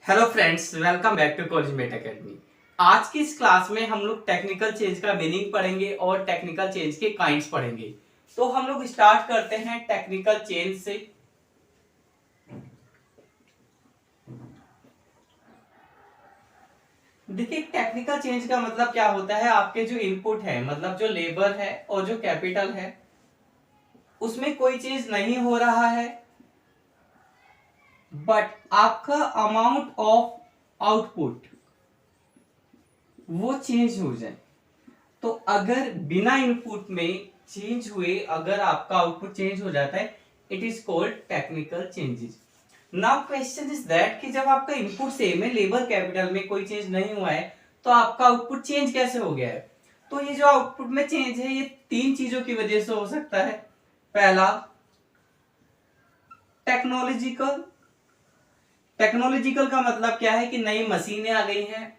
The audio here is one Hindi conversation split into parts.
Hello friends, welcome back to collegemate academy. आज की इस क्लास में हम लोग टेक्निकल चेंज का मीनिंग पढ़ेंगे और टेक्निकल चेंज के काइंड्स पढ़ेंगे। तो हम लोग स्टार्ट करते हैं टेक्निकल चेंज से। देखिए, टेक्निकल चेंज का मतलब क्या होता है। आपके जो इनपुट है, मतलब जो लेबर है और जो कैपिटल है, उसमें कोई चेंज नहीं हो रहा है, बट आपका अमाउंट ऑफ आउटपुट वो चेंज हो जाए। तो अगर बिना इनपुट में चेंज हुए अगर आपका आउटपुट चेंज हो जाता है, it is called technical changes. Now question is that कि जब आपका इनपुट सेम है, लेबर कैपिटल में कोई चेंज नहीं हुआ है, तो आपका आउटपुट चेंज कैसे हो गया है। तो ये जो आउटपुट में चेंज है, ये तीन चीजों की वजह से हो सकता है। पहला, टेक्नोलॉजिकल। टेक्नोलॉजिकल का मतलब क्या है कि नई मशीनें आ गई हैं,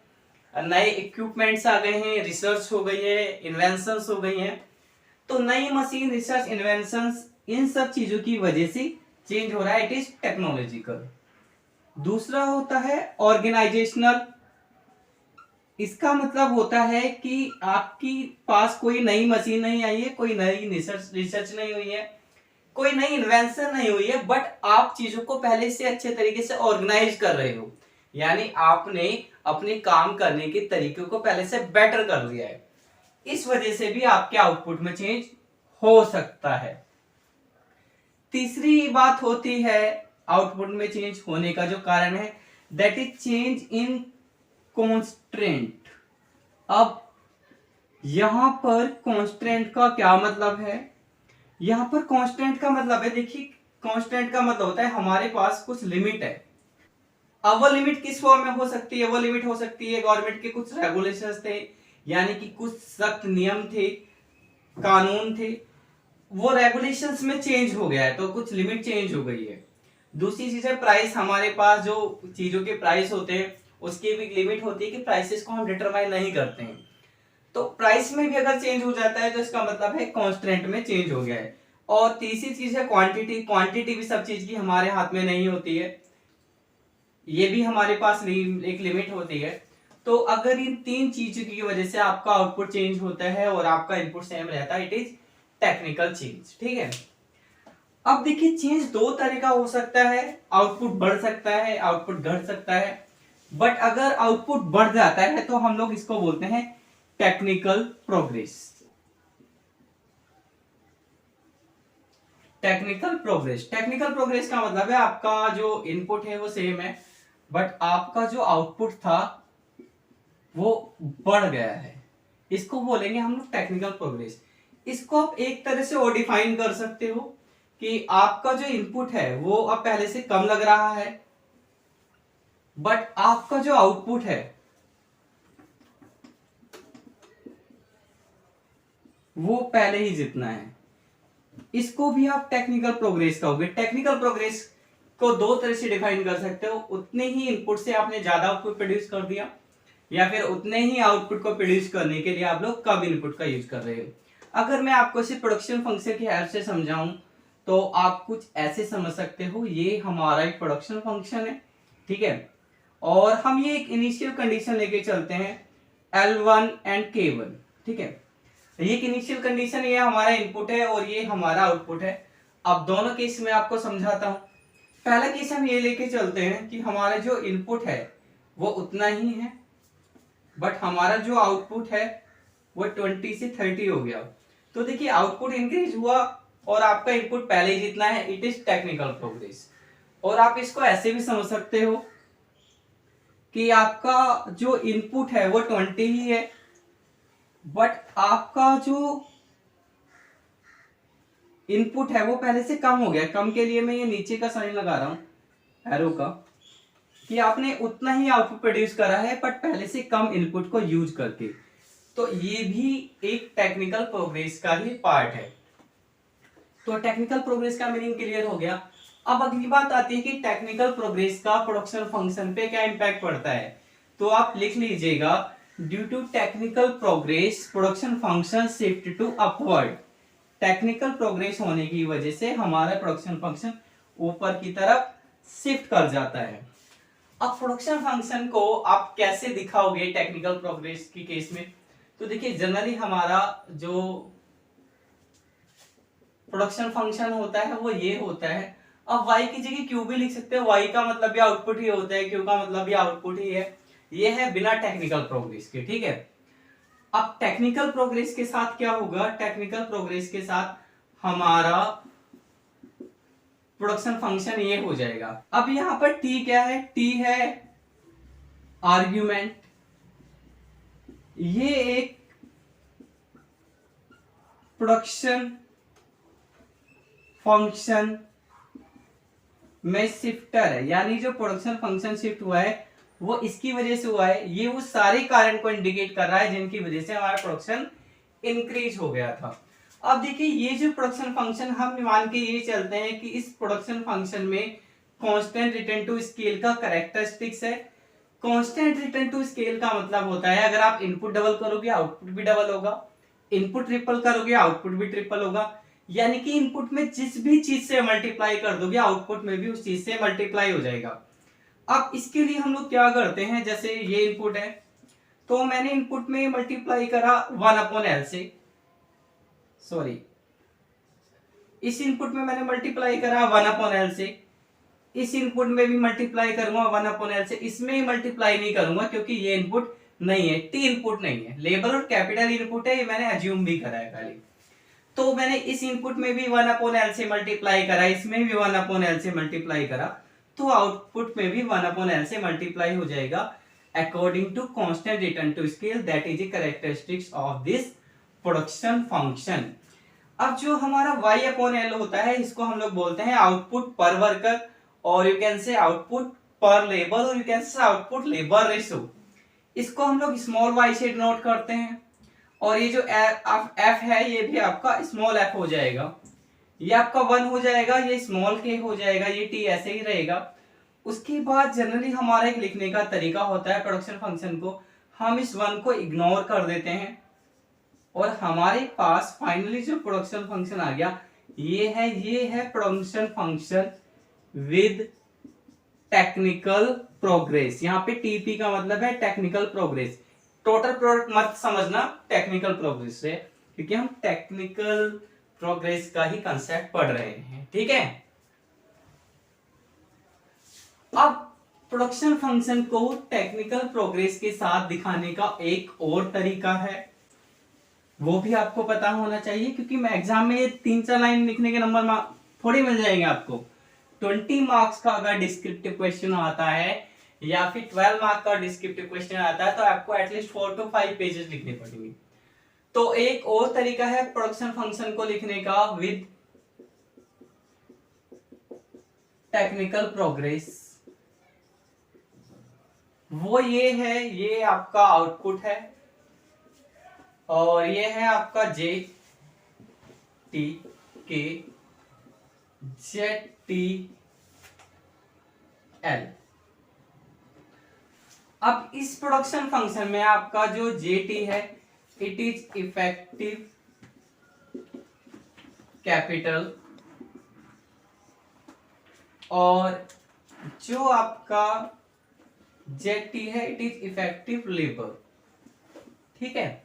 नए इक्विपमेंट्स आ गए हैं, रिसर्च हो गई है, इन्वेंशंस हो गई हैं। तो नई मशीन, रिसर्च, इन्वेंशंस, इन सब चीजों की वजह से चेंज हो रहा है, इट इज टेक्नोलॉजिकल। दूसरा होता है ऑर्गेनाइजेशनल। इसका मतलब होता है कि आपकी पास कोई नई मशीन नहीं आई है, कोई नई रिसर्च नहीं हुई है, कोई नई इन्वेंशन नहीं हुई है, बट आप चीजों को पहले से अच्छे तरीके से ऑर्गेनाइज कर रहे हो। यानी आपने अपने काम करने के तरीके को पहले से बेटर कर दिया है। इस वजह से भी आपके आउटपुट में चेंज हो सकता है। तीसरी बात होती है आउटपुट में चेंज होने का जो कारण है, that is change in constant. अब यहां पर कॉन्स्टेंट का क्या मतलब है। यहां पर कांस्टेंट का मतलब है, देखिए, कांस्टेंट का मतलब होता है हमारे पास कुछ लिमिट है। अब वो लिमिट किस फॉर्म में हो सकती है। वो लिमिट हो सकती है गवर्नमेंट के कुछ रेगुलेशंस थे, यानी कि कुछ सख्त नियम थे, कानून थे, वो रेगुलेशंस में चेंज हो गया है, तो कुछ लिमिट चेंज हो गई है। दूसरी चीज है प्राइस। हमारे पास जो चीजों के प्राइस होते हैं, उसकी भी लिमिट होती है कि प्राइसेस को हम डिटरमाइन नहीं करते हैं। तो प्राइस में भी अगर चेंज हो जाता है, तो इसका मतलब है कांस्टेंट में चेंज हो गया है। और तीसरी चीज है क्वांटिटी। क्वांटिटी भी सब चीज की हमारे हाथ में नहीं होती है, ये भी हमारे पास एक लिमिट होती है। तो अगर इन तीन चीजों की वजह से आपका आउटपुट चेंज होता है और आपका इनपुट सेम रहता है, इट इज टेक्निकल चेंज। ठीक है। अब देखिए, चेंज दो तरह का हो सकता है। आउटपुट बढ़ सकता है, आउटपुट घट सकता है। बट अगर आउटपुट बढ़ जाता है तो हम लोग इसको बोलते हैं टेक्निकल प्रोग्रेस। टेक्निकल प्रोग्रेस का मतलब है आपका जो इनपुट है वो सेम है, बट आपका जो आउटपुट था वो बढ़ गया है। इसको बोलेंगे हम लोग टेक्निकल प्रोग्रेस। इसको आप एक तरह से और डिफाइन कर सकते हो कि आपका जो इनपुट है वो अब पहले से कम लग रहा है, बट आपका जो आउटपुट है वो पहले ही जितना है। इसको भी आप टेक्निकल प्रोग्रेस कहोगे। टेक्निकल प्रोग्रेस को दो तरह से डिफाइन कर सकते हो। उतने ही इनपुट से आपने ज्यादा आउटपुट प्रोड्यूस कर दिया, या फिर उतने ही आउटपुट को प्रोड्यूस करने के लिए आप लोग कम इनपुट का यूज कर रहे हो। अगर मैं आपको इसे प्रोडक्शन फंक्शन की हेल्प से समझाऊं, तो आप कुछ ऐसे समझ सकते हो, ये हमारा एक प्रोडक्शन फंक्शन है, ठीक है। और हम ये एक इनिशियल कंडीशन लेके चलते हैं, L1 एंड K1, ठीक है। ये एक इनिशियल कंडीशन, ये हमारा इनपुट है और ये हमारा आउटपुट है। अब दोनों केस में आपको समझाता हूं। पहला केस हम ये लेके चलते हैं कि हमारा जो इनपुट है वो उतना ही है, बट हमारा जो आउटपुट है वो 20 से 30 हो गया। तो देखिए, आउटपुट इंक्रीज हुआ और आपका इनपुट पहले ही जितना है, इट इज टेक्निकल प्रोग्रेस। और आप इसको ऐसे भी समझ सकते हो कि आपका जो इनपुट है वो 20 ही है, बट आपका जो इनपुट है वो पहले से कम हो गया। कम के लिए मैं ये नीचे का साइन लगा रहा हूं, एरो का, कि आपने उतना ही आउटपुट प्रोड्यूस करा है बट पहले से कम इनपुट को यूज करके। तो ये भी एक टेक्निकल प्रोग्रेस का ही पार्ट है। तो टेक्निकल प्रोग्रेस का मीनिंग क्लियर हो गया। अब अगली बात आती है कि टेक्निकल प्रोग्रेस का प्रोडक्शन फंक्शन पे क्या इंपैक्ट पड़ता है। तो आप लिख लीजिएगा, due to technical progress production function shift to upward. Technical progress होने की वजह से हमारा प्रोडक्शन फंक्शन ऊपर की तरफ शिफ्ट कर जाता है। अब प्रोडक्शन फंक्शन को आप कैसे दिखाओगे टेक्निकल प्रोग्रेस की केस में? तो देखिए जनरली हमारा जो प्रोडक्शन फंक्शन होता है वो ये होता है, अब y की जगह q भी लिख सकते हो, y का मतलब भी आउटपुट ही होता है, q का मतलब भी आउटपुट ही है, ये है बिना टेक्निकल प्रोग्रेस के, ठीक है। अब टेक्निकल प्रोग्रेस के साथ क्या होगा? टेक्निकल प्रोग्रेस के साथ हमारा प्रोडक्शन फंक्शन ये हो जाएगा। अब यहां पर t क्या है? t है आर्ग्यूमेंट, ये एक प्रोडक्शन फंक्शन में शिफ्टर है, यानी जो प्रोडक्शन फंक्शन शिफ्ट हुआ है वो इसकी वजह से हुआ है, ये वो सारे कारण को इंडिकेट कर रहा है जिनकी वजह से हमारा प्रोडक्शन इंक्रीज हो गया था। अब देखिए ये जो प्रोडक्शन फंक्शन हम मान के ये चलते हैं कि इस प्रोडक्शन फंक्शन में कांस्टेंट रिटर्न टू स्केल का कैरेक्टरिस्टिक्स है। कांस्टेंट रिटर्न टू स्केल का मतलब होता है अगर आप इनपुट डबल करोगे आउटपुट भी डबल होगा, इनपुट ट्रिपल करोगे आउटपुट भी ट्रिपल होगा, यानी कि इनपुट में जिस भी चीज से मल्टीप्लाई कर दोगे आउटपुट में भी उस चीज से मल्टीप्लाई हो जाएगा। अब इसके लिए हम लोग क्या करते हैं, जैसे ये इनपुट है तो मैंने इनपुट में मल्टीप्लाई करा 1/L से, सॉरी इस इनपुट में मैंने मल्टीप्लाई करा 1/L से, इस इनपुट में भी मल्टीप्लाई करूंगा 1/L से, इसमें मल्टीप्लाई नहीं करूंगा क्योंकि ये इनपुट नहीं है, टी इनपुट नहीं है, लेबल और कैपिटल इनपुट है, ये मैंने अज्यूम भी करा है खाली। तो मैंने इस इनपुट में भी 1/L से मल्टीप्लाई करा, इसमें भी 1/L से मल्टीप्लाई करा, तो आउटपुट में भी 1/L से मल्टीप्लाई हो जाएगा according to constant return to scale, that is the characteristics of this production function. अब जो हमारा y/L होता है इसको हम लोग बोलते हैं आउटपुट पर वर्कर, और यू कैन से आउटपुट पर लेबर, और you can say output labour ratio. इसको हम लोग स्मॉल y से डिनोट करते हैं, और ये जो f है ये भी आपका स्मॉल f हो जाएगा, ये आपका 1 हो जाएगा, ये स्मॉल k हो जाएगा, ये t ऐसे ही रहेगा। उसके बाद जनरली हमारा एक लिखने का तरीका होता है प्रोडक्शन फंक्शन को, हम इस 1 को इग्नोर कर देते हैं और हमारे पास फाइनली जो प्रोडक्शन फंक्शन आ गया ये है production function with technical progress. यहाँ पे टीपी का मतलब है टेक्निकल प्रोग्रेस, टोटल प्रोडक्ट मत समझना टेक्निकल प्रोग्रेस से, क्योंकि हम टेक्निकल प्रोग्रेस का ही कंसेप्ट पढ़ रहे हैं, ठीक है। अब प्रोडक्शन फंक्शन को टेक्निकल प्रोग्रेस के साथ दिखाने का एक और तरीका है, वो भी आपको पता होना चाहिए, क्योंकि मैं एग्जाम में ये 3-4 लाइन लिखने के नंबर थोड़ी मिल जाएंगे आपको। 20 मार्क्स का अगर डिस्क्रिप्टिव क्वेश्चन आता है या फिर 12 मार्क्स का डिस्क्रिप्टिव क्वेश्चन आता है तो आपको एटलीस्ट 4 to 5 पेजेस लिखने पड़ेंगे। तो एक और तरीका है प्रोडक्शन फंक्शन को लिखने का विद टेक्निकल प्रोग्रेस, वो ये है, ये आपका आउटपुट है और ये है आपका जे टी के जेड टी एल। अब इस प्रोडक्शन फंक्शन में आपका जो जे टी है इट इज इफेक्टिव कैपिटल, और जो आपका जेड टी है इट इज इफेक्टिव लेबर, ठीक है।